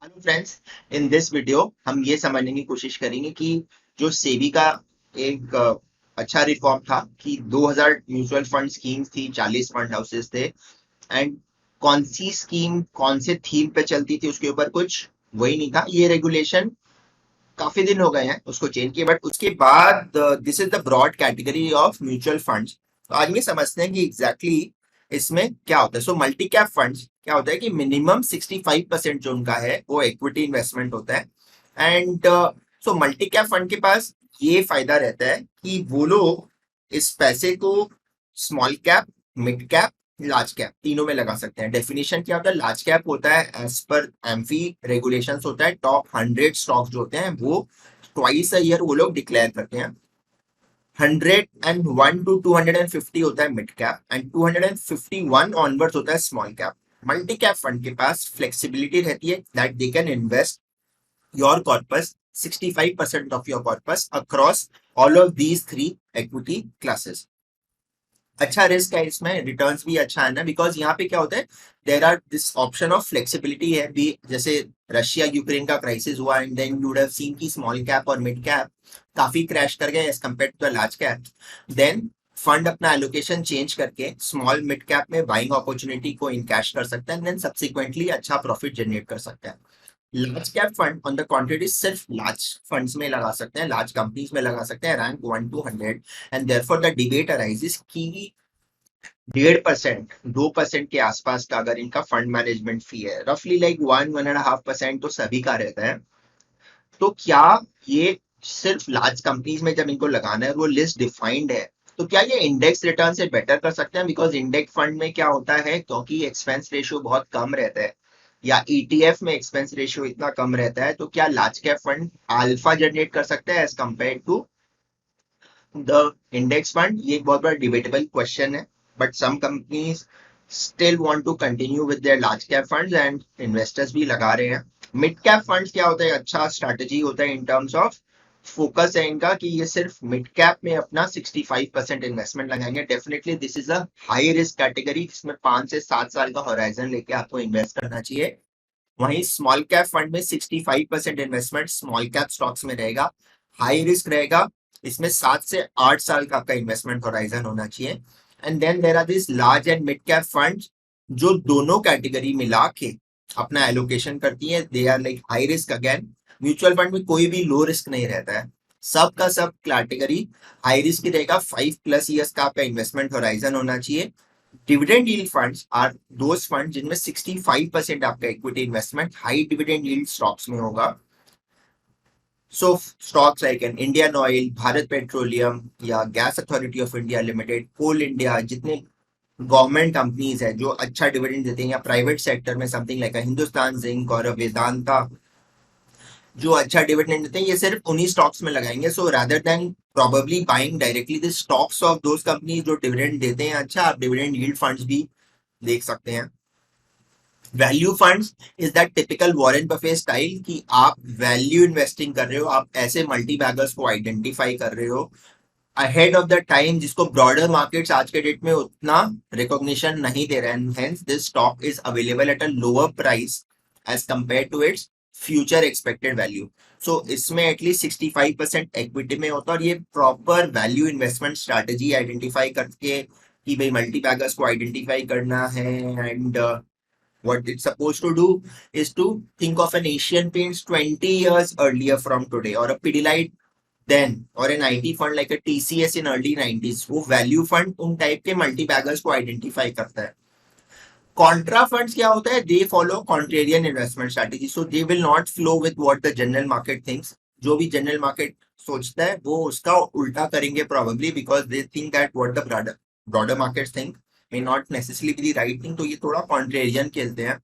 Hello friends. In this video हम ये समझने की कोशिश करेंगे कि जो सेबी का एक अच्छा रिफॉर्म था कि 2000 म्यूचुअल फंड स्कीम्स थी, 40 फंड हाउसेस थे, एंड कौन सी स्कीम कौन से थीम पे चलती थी उसके ऊपर कुछ वही नहीं था। ये रेगुलेशन काफी दिन हो गए हैं उसको चेंज किए, बट उसके बाद this is the broad category of mutual funds. तो आज में समझते हैं कि एग्जैक्टली इसमें क्या होता है। सो मल्टी कैप फंड्स क्या होता है कि मिनिमम 65% जो उनका है वो इक्विटी इन्वेस्टमेंट होता है। And so multi cap fund के पास ये फायदा रहता है कि वो लोग इस पैसे को small cap, mid cap, large cap तीनों में लगा सकते हैं। डेफिनेशन क्या होता है? लार्ज कैप होता है एज पर एम्फी रेगुलेशंस होता है, टॉप 100 स्टॉक्स जो होते हैं वो ट्वाइस अ ईयर वो लोग डिक्लेयर करते हैं। 101 टू 250 होता है मिड कैप एंड 251 ऑनवर्ड्स होता है small cap. Multi cap fund के पास फ्लेक्सिबिलिटी रहती है that they can invest your corpus 65% of your corpus across all of these three equity classes. अच्छा रिस्क है इसमें, रिटर्न्स भी अच्छा है ना, बिकॉज यहाँ पे क्या होता है, there are this option of flexibility है भी। जैसे रशिया यूक्रेन का क्राइसिस हुआ and then you would have seen की स्मॉल कैप और मिड कैप काफी क्रैश कर गए as compare to the large cap. Then fund अपना एलोकेशन चेंज करके स्मॉल मिड कैप में बाइंग अपॉर्चुनिटी को इनकैश कर सकता है, देन सब्सिक्वेंटली अच्छा प्रॉफिट जनरेट कर सकता है। Large cap fund on the contrary सिर्फ लार्ज फंड्स में लगा सकते हैं, लार्ज कंपनीज में लगा सकते हैं, rank 1 to 100। And therefore the debate arises कि 1.5%, 2% के आसपास का अगर इनका फंड मैनेजमेंट फी है, रफली लाइक 1-1.5% तो सभी का रहता है। तो क्या ये सिर्फ लार्ज कंपनीज में जब इनको लगाना है, वो लिस्ट डिफाइंड है, तो क्या ये इंडेक्स रिटर्न से बेटर कर सकते हैं? बिकॉज इंडेक्स फंड में क्या होता है, क्योंकि एक्सपेंस रेशियो बहुत कम रहता है, या ईटीएफ में एक्सपेंस रेशियो इतना कम रहता है, तो क्या large cap fund alpha generate कर सकते हैं as compare to the index fund? ये एक बहुत बड़ा डिबेटेबल क्वेश्चन है, but some companies still want to continue with their large cap funds and investors भी लगा रहे हैं। मिड कैप फंड्स क्या होता है? अच्छा स्ट्रैटेजी होता है इन टर्म्स ऑफ फोकस है इनका कि ये सिर्फ मिड कैप में अपना 65% इन्वेस्टमेंट लगाएंगे। Definitely this is a high risk category जिसमें 5 से 7 साल का होराइजन लेके आपको इन्वेस्ट करना चाहिए। वहीं स्मॉल कैप फंड में 65% इन्वेस्टमेंट स्मॉल कैप स्टॉक्स में रहेगा, हाई रिस्क रहेगा। इसमें 7 से 8 साल का आपका इन्वेस्टमेंट होराइजन होना चाहिए। And then there are this large and mid cap fund जो दोनों कैटेगरी मिला के अपना एलोकेशन करती है। They are like high risk again. Mutual fund में कोई भी लो रिस्क नहीं रहता है, सबका सब कैटेगरी हाई रिस्क ही रहेगा। 5+ ईयर्स का आपका इन्वेस्टमेंट होराइजन होना चाहिए। Dividend yield funds are those fund जिनमें 65% आपका equity investment high dividend yield stocks में होगा। So stocks like an Indian Oil, Bharat Petroleum या Gas Authority of India Limited, Coal India, जितने गवर्नमेंट कंपनीज है जो अच्छा डिविडेंड देते हैं, या प्राइवेट सेक्टर में समथिंग लाइक हिंदुस्तान जिंक और वेदांता जो अच्छा डिविडेंड देते हैं, ये सिर्फ उन्हीं स्टॉक्स में लगाएंगे। So rather than probably buying directly the stocks of those companies जो डिविडेंड देते हैं, अच्छा आप डिविडेंड यील्ड फंड्स भी देख सकते हैं। Value funds is that typical Warren Buffett style कि आप वैल्यू इन्वेस्टिंग कर रहे हो, आप ऐसे मल्टी बैगर्स को आइडेंटिफाई कर रहे हो अहेड ऑफ द टाइम जिसको ब्रॉडर मार्केट्स आज के डेट में उतना रिकॉग्निशन नहीं दे रहे हैं। Hence this stock is available at a lower price as compare to its future expected value. So इसमें एटलीस्ट 65% इक्विटी में होता है, और ये proper value investment strategy identify करके कि भाई मल्टी बैगर्स को आइडेंटिफाई करना है। And what it's supposed to do is to think of an Asian Paints 20 years earlier from today, or a Pidilite then, or an IT fund like a TCS in early 90s। वो value fund उन type के multi baggers को identify करता है। Contra funds क्या होता है? They follow contrarian investment strategy, so they will not flow with what the general market thinks. जो भी जनरल मार्केट सोचता है वो उसका उल्टा करेंगे probably, because they think that what the broader market think may not necessarily be the right thing। तो ये थोड़ा कॉन्ट्रेरियन खेलते हैं।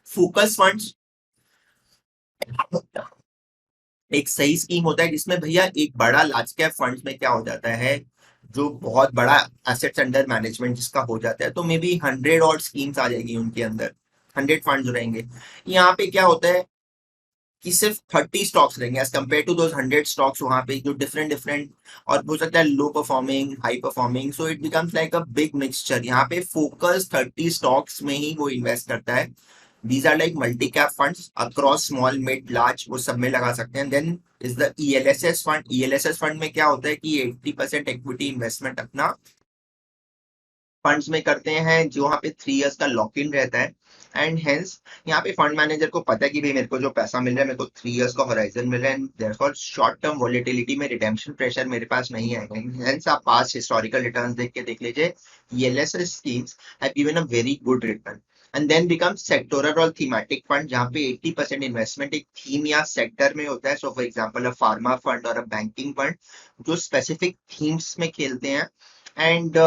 फोकस फंड्स एक सही स्कीम होता है जिसमें भैया एक बड़ा लार्ज कैप फंड्स में क्या हो जाता है, जो बहुत बड़ा एसेट्स अंडर मैनेजमेंट जिसका हो जाता है, तो मे बी 100 और स्कीम्स आ जाएगी उनके अंदर, 100 फंड्स रहेंगे। यहाँ पे क्या होता है कि सिर्फ 30 स्टॉक्स रहेंगे as compare to those 100 stocks वहां पे जो डिफरेंट डिफरेंट, और हो सकता है low performing, high performing. So it becomes like a big mixture. यहाँ पे फोकस 30 स्टॉक्स में ही वो इन्वेस्ट करता है। These are like multi-cap funds across small, mid, large, वो सब में लगा सकते हैं. Then is the ELSS fund. ELSS fund में क्या होता है कि 80% equity investment अपना फंड्स में करते हैं, जो वहाँ पे 3 years का लॉक इन रहता है. एंड हेंस यहाँ पे फंड मैनेजर को पता है कि भाई मेरे को जो पैसा मिल रहा है, मेरे को 3 years का होराइजन मिल रहा है, and therefore short term volatility में रिडेम्पशन प्रेशर मेरे पास नहीं आएगा. हेंस आप पास हिस्टोरिकल रिटर्न्स देख के देख लीजिए, ELSS schemes have given a very good return. And then become sectoral और थीमेटिक फंड, जहाँ पे 80% इन्वेस्टमेंट एक थीम या सेक्टर में होता है. So for example a pharma fund और अ बैंकिंग फंड, जो स्पेसिफिक थीम्स में खेलते हैं. एंड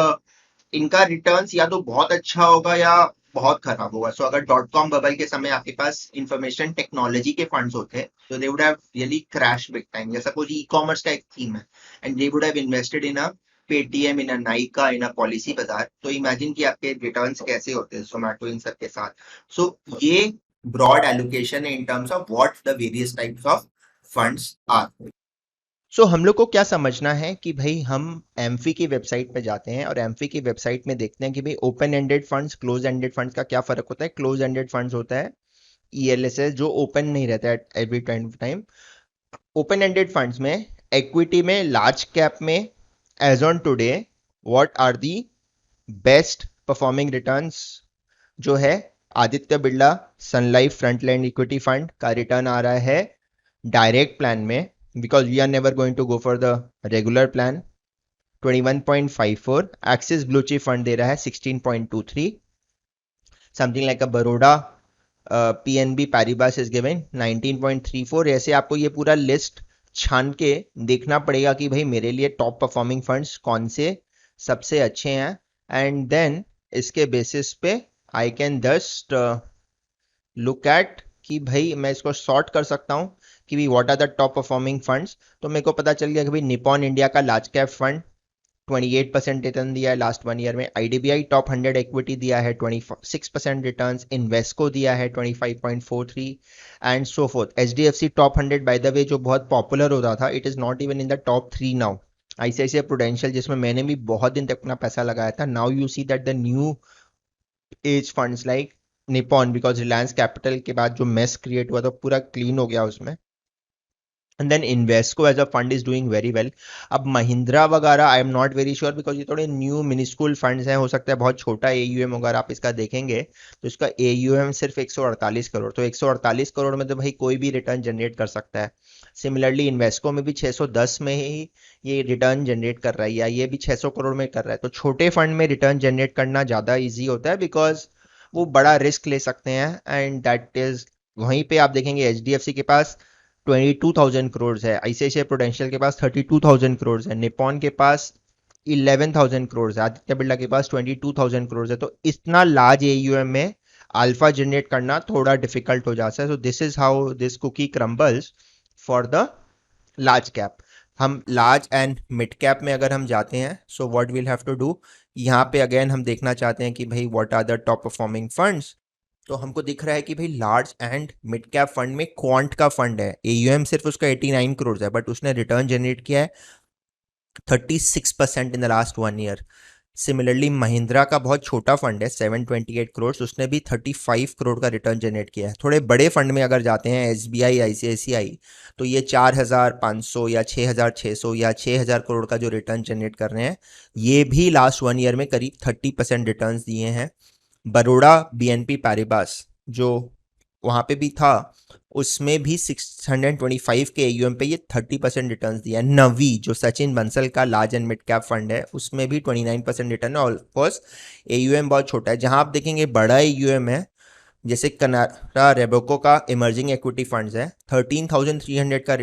इनका रिटर्न्स या तो बहुत अच्छा होगा या बहुत खराब होगा. सो अगर डॉट कॉम बबल के समय आपके पास इंफॉर्मेशन टेक्नोलॉजी के फंड्स होते तो they would have really crash big time. जैसा सपोज ई कॉमर्स का एक थीम है and they would have invested in a Paytm, in a Nykaa, in a policy बाजार. तो इमेजिन कि आपके रिटर्न्स कैसे होते हैं जोमेटो इन सब के साथ. सो ये ब्रॉड एलोकेशन है in terms of what the various types of funds are. So हम लोग को क्या समझना है कि भाई हम एम्फी की वेबसाइट पे जाते हैं और एम्फी की वेबसाइट में देखते हैं कि भाई open ended funds, close ended funds का क्या फर्क होता है. क्लोज एंडेड फंड्स होता है ELSS, जो ओपन नहीं रहता है every time. Open ended funds में इक्विटी में लार्ज कैप में as on today what are the best performing returns, जो है Aditya Birla Sun Life Frontline Equity Fund का रिटर्न आ रहा है डायरेक्ट प्लान में, because we are never going to go for the regular plan, 21.54. Axis Blue Chip Fund दे रहा है 16.23. Something like a Baroda PNB Paribas is given 19.34. ऐसे आपको ये पूरा लिस्ट छान के देखना पड़ेगा कि भाई मेरे लिए टॉप परफॉर्मिंग फंड्स कौन से सबसे अच्छे हैं. एंड देन इसके बेसिस पे I can just look at कि भाई मैं इसको सॉर्ट कर सकता हूँ कि भी what are the top performing funds. तो मेरे को पता चल गया कि भाई निपॉन इंडिया का लार्ज कैप फंड 28% रिटर्न दिया है लास्ट 1 ईयर में. IDBI टॉप 100 इक्विटी दिया है 26% रिटर्न. इन्वेस्को दिया है 25.43 and so forth. HDFC top 100 by the way जो बहुत पॉपुलर होता था, it is not even in the top 3 now. ICICI Prudential जिसमें मैंने भी बहुत दिन तक अपना पैसा लगाया था, now you see that the new age funds like Nippon, because Reliance capital के बाद जो मेस क्रिएट हुआ था पूरा क्लीन हो गया उसमें. And then Invesco as a fund is doing very well. अब महिंद्रा वगैरह I am not very sure, because ये थोड़े न्यू मिनिस्कूल फंड्स हैं, हो सकता है बहुत छोटा AUM अगर आप इसका देखेंगे तो इसका AUM सिर्फ 148 करोड़. तो 148 करोड़ में तो भाई कोई भी रिटर्न जनरेट कर सकता है. सिमिलरली इन्वेस्को में भी 610 में ही ये रिटर्न जनरेट कर रहा है, या ये भी 600 करोड़ में कर रहा है. तो छोटे फंड में रिटर्न जनरेट करना ज़्यादा ईजी होता है बिकॉज वो बड़ा रिस्क ले सकते हैं. एंड दैट इज वहीं पे आप देखेंगे HDFC के पास 22,000 करोड़ है, ICICI प्रूडेंशियल के पास 32,000 करोड़ है, निपॉन के पास 11,000 करोड़ है, आदित्य बिरला के पास 22,000 करोड़ है. तो इतना लार्ज AUM में अल्फा जनरेट करना थोड़ा डिफिकल्ट हो जाता है. So this is how this cookie crumbles for the large cap. हम लार्ज एंड मिड कैप में अगर हम जाते हैं, so what will have to do, यहाँ पे अगेन हम देखना चाहते हैं कि भाई what are the top performing funds. तो हमको दिख रहा है कि भाई large and mid cap fund में क्वांट का फंड है, AUM सिर्फ उसका 89 करोड़ है, बट उसने रिटर्न जनरेट किया है 36% in the last 1 year. Similarly Mahindra का बहुत छोटा फंड है 728 करोड़, उसने भी 35 करोड़ का रिटर्न जनरेट किया है. थोड़े बड़े फंड में अगर जाते हैं SBI ICICI, तो ये 4,500 या 6,600 या 6,000 करोड़ का जो रिटर्न जनरेट कर रहे हैं, ये भी लास्ट 1 ईयर में करीब 30% रिटर्न दिए हैं. बरोड़ा BNP पैरिबास जो वहाँ पे भी था, उसमें भी 625 के AUM पे ये 30% रिटर्न दिया है. नवी जो सचिन बंसल का large and mid cap fund है, उसमें भी 29% रिटर्न है. ऑफकोर्स AUM बहुत छोटा है. जहाँ आप देखेंगे बड़ा AUM है, जैसे कनारा रेबोको का इमर्जिंग इक्विटी फंड्स है 13,300 का.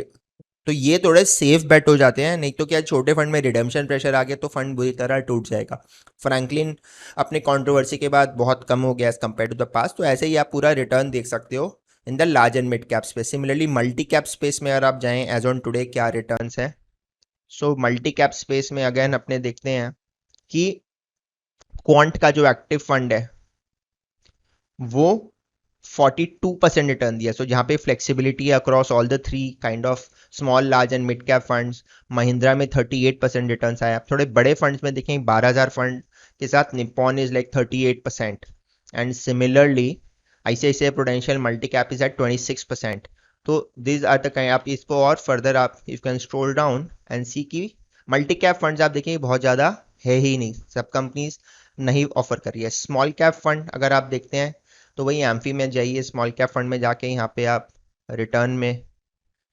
तो ये थोड़े सेफ बेट हो जाते हैं, नहीं तो क्या छोटे फंड में रिडेम्पशन प्रेशर आ गया तो फंड बुरी तरह टूट जाएगा. फ्रैंकलिन अपने कंट्रोवर्सी के बाद बहुत कम हो गया as compare to the past. तो ऐसे ही आप पूरा रिटर्न देख सकते हो in the large and mid cap space. Similarly multi cap space में अगर आप जाएं एज ऑन टुडे क्या रिटर्न्स है, सो मल्टी कैप स्पेस में अगेन अपने देखते हैं कि क्वांट का जो एक्टिव फंड है वो 42% रिटर्न दिया. सो जहाँ पे फ्लेक्सिबिलिटी है across all the 3 kind of small large and mid cap funds. Mahindra में 38% रिटर्न आया. थोड़े बड़े फंड्स में देखें 12,000 फंड के साथ Nippon is like 38%. And similarly ICICI Prudential multi cap is at 26%. तो these are the kind, आप इसको और फर्दर आप you can scroll down and see की मल्टी कैप फंड्स आप देखेंगे बहुत ज़्यादा है ही नहीं, सब कंपनीज नहीं ऑफर कर रही है। स्मॉल कैप फंड अगर आप देखते हैं तो वही एम्फी में जाइए, स्मॉल कैप फंड में जाके यहाँ पे आप रिटर्न में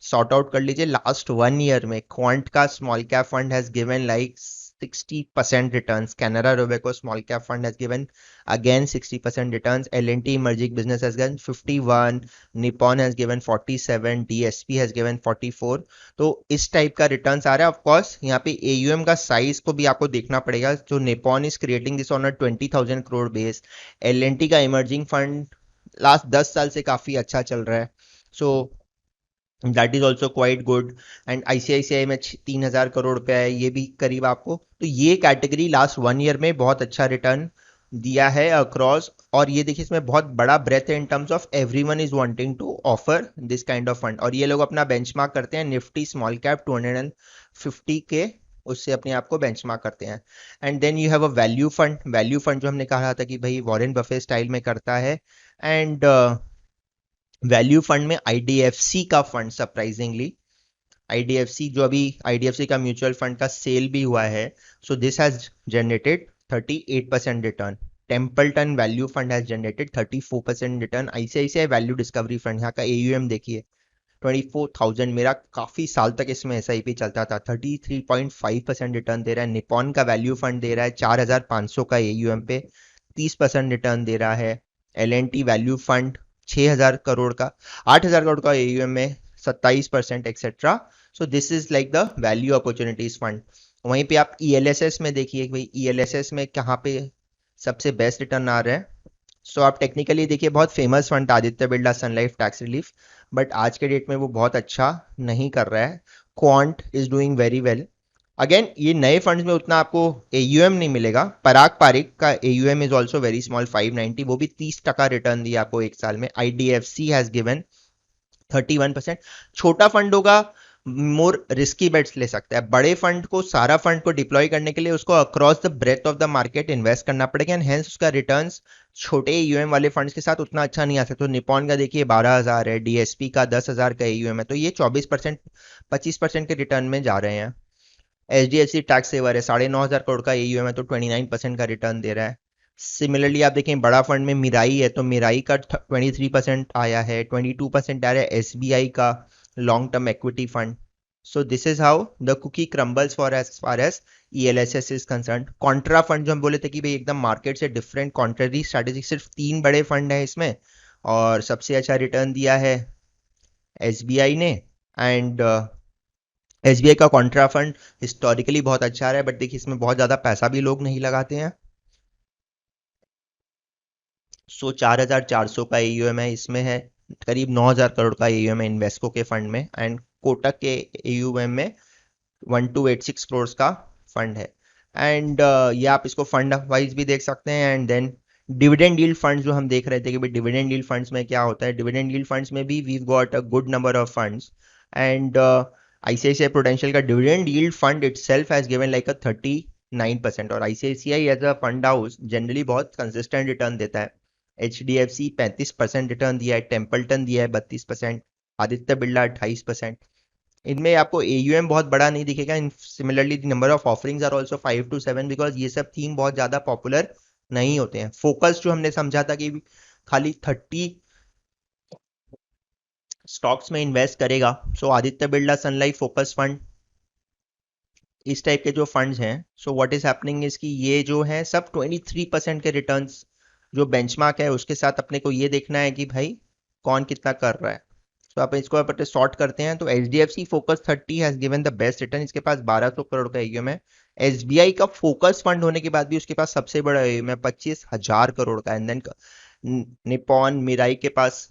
सॉर्ट आउट कर लीजिए। लास्ट 1 ईयर में क्वांट का small cap fund has given like 60% returns. Canara Robeco small cap fund has given again 60% returns. L&T emerging business has given 51, Nippon has given 47, DSP has given 44. तो इस type का returns आ रहा है। Of course यहाँ पे AUM का size को भी आपको देखना पड़ेगा। जो Nippon is creating this on a 20,000 crore base. L&T का इमर्जिंग फंड लास्ट 10 साल से काफी अच्छा चल रहा है, so that is also quite good. And ICICI में 3,000 करोड़ रुपया है, ये भी करीब आपको, तो ये कैटेगरी लास्ट 1 ईयर में बहुत अच्छा रिटर्न दिया है अक्रॉस। और ये देखिए इसमें बहुत बड़ा ब्रेथ है in terms of everyone is wanting to offer this kind of fund. और ये लोग अपना बेंचमार्क करते हैं निफ्टी स्मॉल कैप 250 के, उससे अपने आप को बेंचमार्क करते हैं। And then you have a value fund. Value fund जो हमने कहा था कि भाई वॉरेन बफे स्टाइल में करता है। एंड वैल्यू फंड में IDFC का फंड सरप्राइजिंगली, IDFC जो अभी IDFC का म्यूचुअल फंड का सेल भी हुआ है, so this has generated 38% return. Templeton value fund has generated 34% return. ICICI value discovery fund, यहाँ का AUM देखिए 24,000, मेरा काफी साल तक इसमें SIP चलता था, 33.5% रिटर्न दे रहा है। निपॉन का वैल्यू फंड दे रहा है 4,500 का AUM पे 30% रिटर्न दे रहा है। L&T वैल्यू फंड 6,000 करोड़ का, 8,000 करोड़ का AUM में 27% etcetera. So this is like the value opportunities fund. वहीं पे आप ELSS में देखिए भाई ELSS में कहाँ पे सबसे बेस्ट रिटर्न आ रहा है। सो आप टेक्निकली देखिए बहुत famous fund Aditya Birla Sun Life tax relief, but आज के डेट में वो बहुत अच्छा नहीं कर रहा है। Quant is doing very well. Again ये नए फंड्स में उतना आपको AUM नहीं मिलेगा। पराग पारिक का AUM is also very small 590, वो भी 30% रिटर्न दिया आपको एक साल में। IDFC has given 31%। छोटा फंड होगा मोर रिस्की बेट्स ले सकता है। बड़े फंड को, सारा फंड को डिप्लॉय करने के लिए उसको across the breadth of the market invest करना पड़ेगा एंड हेंस उसका रिटर्न्स छोटे AUM वाले फंड्स के साथ उतना अच्छा नहीं आ सकता। तो निपॉन का देखिए 12,000 है, DSP का 10,000 का AUM है, तो ये 24% 25% के रिटर्न में जा रहे हैं। HDFC टैक्स सेवर है, 9,500 करोड़ का AUM है, तो 29% का रिटर्न दे रहा है। सिमिलरली आप देखें बड़ा फंड में मिराई है, तो मिराई का 23% आया है, 22% आ रहा है SBI का long term equity fund. So this is how the cookie crumbles for as far as ELSS is concern. Contra fund जो हम बोले थे कि भाई एकदम मार्केट से डिफरेंट कॉन्ट्ररी स्ट्रेटेजी, सिर्फ 3 बड़े फंड है इसमें और सबसे अच्छा रिटर्न दिया है SBI ने। एंड SBI का कॉन्ट्रा फंड हिस्टोरिकली बहुत अच्छा रहा है, बट देखिए इसमें बहुत ज्यादा पैसा भी लोग नहीं लगाते हैं। सो 4,400 का AUM है, इसमें है करीब 9,000 करोड़ का AUM है इन्वेस्को के फंड में। एंड कोटक के AUM में 1,286 करोड़ का फंड है। एंड ये आप इसको फंड वाइज भी देख सकते हैं। And then dividend yield funds जो हम देख रहे थे कि भाई डिविडेंड यील्ड फंड्स में क्या होता है, डिविडेंड यील्ड फंड्स में भी we got a good number of funds. And ICICI Prudential का dividend yield fund itself has given like a 39%। और ICICI as a fund house generally बहुत कंसिस्टेंट रिटर्न देता है। HDFC 35% रिटर्न दिया है, Templeton दिया है 32%, आदित्य बिरला 28%। इनमें आपको AUM बहुत बड़ा नहीं दिखेगा। In similarly the number of offerings are also 5 to 7, because ये सब थीम बहुत ज्यादा पॉपुलर नहीं होते हैं। फोकस जो हमने समझा था कि खाली 30 स्टॉक्स में इन्वेस्ट करेगा, सो Aditya Birla Sun life focus fund इस टाइप के जो फंड्स हैं, so what is happening is कि ये जो है सब 23% के रिटर्न्स जो बेंचमार्क है उसके साथ अपने को ये देखना है कि भाई कौन कितना कर रहा है। तो आप इसको आप सॉर्ट करते हैं तो HDFC focus 30 has given the best return, इसके पास 1,200 करोड़ का AUM है। SBI का फोकस फंड होने के बाद भी उसके पास सबसे बड़ा AUM है 25,000 करोड़ का। एंड देन निपॉन मिराई के पास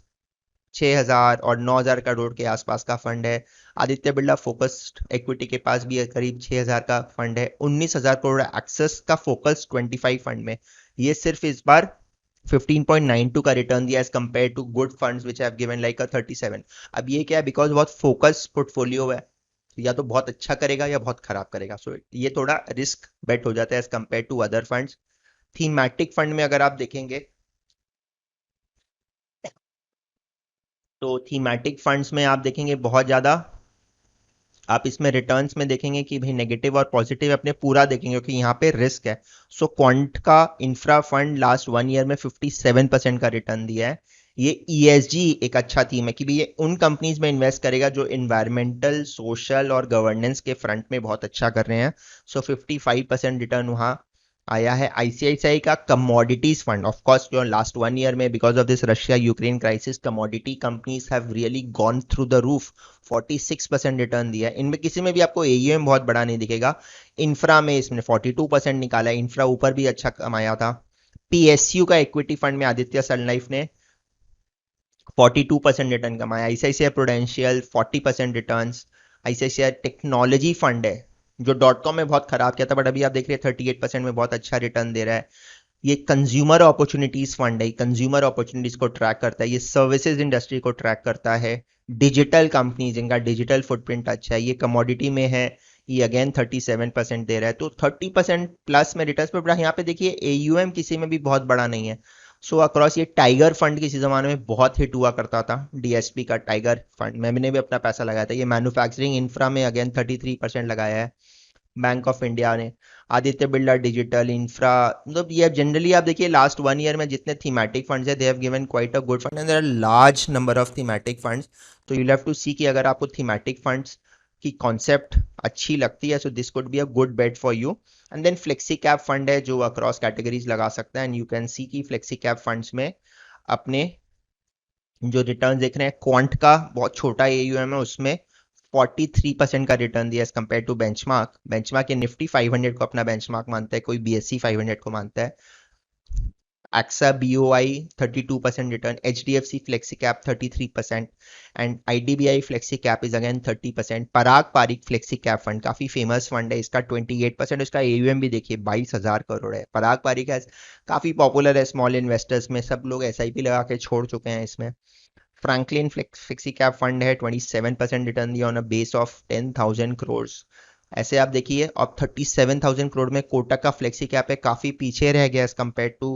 6,000 और 9,000 करोड़ के आसपास का फंड है। आदित्य बिरला फोकस्ड इक्विटी के पास भी करीब 6,000 का फंड है। 19,000 करोड़ एक्सेस का फोकस 25 फंड में, ये सिर्फ इस बार 15.92 का रिटर्न दिया as compare to good funds which have given like a 37। अब ये क्या है, बिकॉज बहुत फोकस पोर्टफोलियो है, या तो बहुत अच्छा करेगा या बहुत खराब करेगा। सो ये थोड़ा रिस्क बेट हो जाता है as compare to other funds. Thematic fund में अगर आप देखेंगे तो थीमेटिक फंड्स में आप देखेंगे बहुत ज़्यादा, आप इसमें रिटर्न्स में देखेंगे कि भाई नेगेटिव और पॉजिटिव अपने पूरा देखेंगे क्योंकि यहाँ पे रिस्क है। सो क्वांट का इंफ्रा फंड लास्ट 1 ईयर में 57% का रिटर्न दिया है। ये ईएसजी एक अच्छा थीम है कि भाई ये उन कंपनीज में इन्वेस्ट करेगा जो इन्वायरमेंटल, सोशल और गवर्नेंस के फ्रंट में बहुत अच्छा कर रहे हैं। सो 55% रिटर्न वहाँ आया है। आईसीआईसीआई का कमोडिटीज फंड, ऑफ कोर्स जो लास्ट 1 ईयर में because of this Russia Ukraine crisis commodity companies have really gone through the roof, 46% return दिया है। इनमें किसी में भी आपको एयूएम बहुत बड़ा नहीं दिखेगा। इंफ्रा में इसने 42% निकाला है, इंफ्रा ऊपर भी अच्छा कमाया था। पीएसयू का इक्विटी फंड में आदित्य सन लाइफ ने 42% रिटर्न कमाया। ICICI prudential 40% return. ICICI technology fund है जो डॉट कॉम में बहुत खराब किया था, बट अभी आप देख रहे हैं 38% में बहुत अच्छा रिटर्न दे रहा है। ये कंज्यूमर अपॉर्चुनिटीज फंड है, कंज्यूमर अपॉर्चुनिटीज को ट्रैक करता है, ये सर्विसेज इंडस्ट्री को ट्रैक करता है। डिजिटल कंपनी जिनका डिजिटल फुटप्रिंट अच्छा है, ये कमोडिटी में है, ये अगेन 37% दे रहा है। तो 30% प्लस में रिटर्न पर यहाँ पे देखिए एयूएम किसी में भी बहुत बड़ा नहीं है। सो अक्रॉस ये टाइगर फंड किसी जमाने में बहुत हिट हुआ करता था, डीएसपी का टाइगर फंड, मैंने भी अपना पैसा लगाया था। ये मैन्युफैक्चरिंग इंफ्रा में अगेन 33% लगाया है। बैंक ऑफ इंडिया ने, आदित्य बिरला डिजिटल इंफ्रा, मतलब ये जनरली आप देखिए लास्ट 1 ईयर में जितने थीमेटिक फंड्स है they have given quite a good fund and there are large number of thematic funds. तो यू हैव टू सी कि अगर आपको थीमेटिक फंड्स की कॉन्सेप्ट अच्छी लगती है so this could be a good bet for you. And then flexi cap fund है जो अक्रॉस कैटेगरीज लगा सकता है, एंड यू कैन सी कि फ्लेक्सी कैप फंड्स में अपने जो रिटर्न देख रहे हैं, क्वांट का बहुत छोटा एयूएम है उसमें 43% का रिटर्न दिया as compare to benchmark. Benchmark ये निफ्टी 500 को अपना बेंचमार्क मानता है, कोई बीएससी 500 को मानता है। AXA BOI 32% return, HDFC flexi cap 33%, and IDBI flexi cap is again 30%। Parag Parikh flexi cap fund काफी फेमस फंड है, इसका 28%, इसका एयूएम भी देखिए 22,000 करोड़ है। पराग पारिक है काफी पॉपुलर है स्मॉल इन्वेस्टर्स में, सब लोग एसआईपी लगा के छोड़ चुके हैं इसमें। फ्रैंकलिन फ्लेक्सी कैप फंड है, 27% रिटर्न दिया on a base of 10,000 crore. ऐसे आप देखिए अब 37,000 करोड़ में कोटक का फ्लेक्सी कैप है, काफी पीछे रह गया as compare to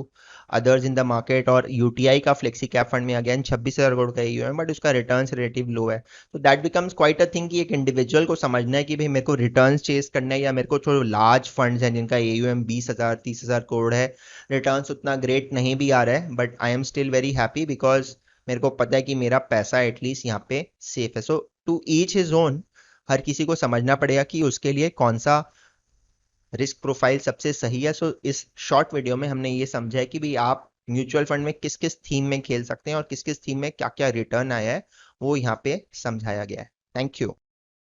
others in the market. और यूटीआई का फ्लेक्सी कैप फंड में अगेन 26,000 करोड़ का ईयू है, बट उसका रिटर्न्स रिलेटिव लो है। तो that becomes quite a thing कि एक इंडिविजुअल को समझना है कि भाई मेरे को रिटर्न्स चेस करना है, या मेरे को जो लार्ज फंड्स हैं जिनका एयूएम 20,000 30,000 करोड़ है, रिटर्न्स उतना ग्रेट नहीं भी आ रहा है, but I am still very happy because मेरे को पता है कि मेरा पैसा एटलीस्ट यहाँ पे सेफ है। सो टू ईच हिज ओन, हर किसी को समझना पड़ेगा कि उसके लिए कौन सा रिस्क प्रोफाइल सबसे सही है। सो इस शॉर्ट वीडियो में हमने ये समझा है कि भाई आप म्यूचुअल फंड में किस किस थीम में खेल सकते हैं और किस किस थीम में क्या क्या रिटर्न आया है, वो यहाँ पे समझाया गया है। Thank you.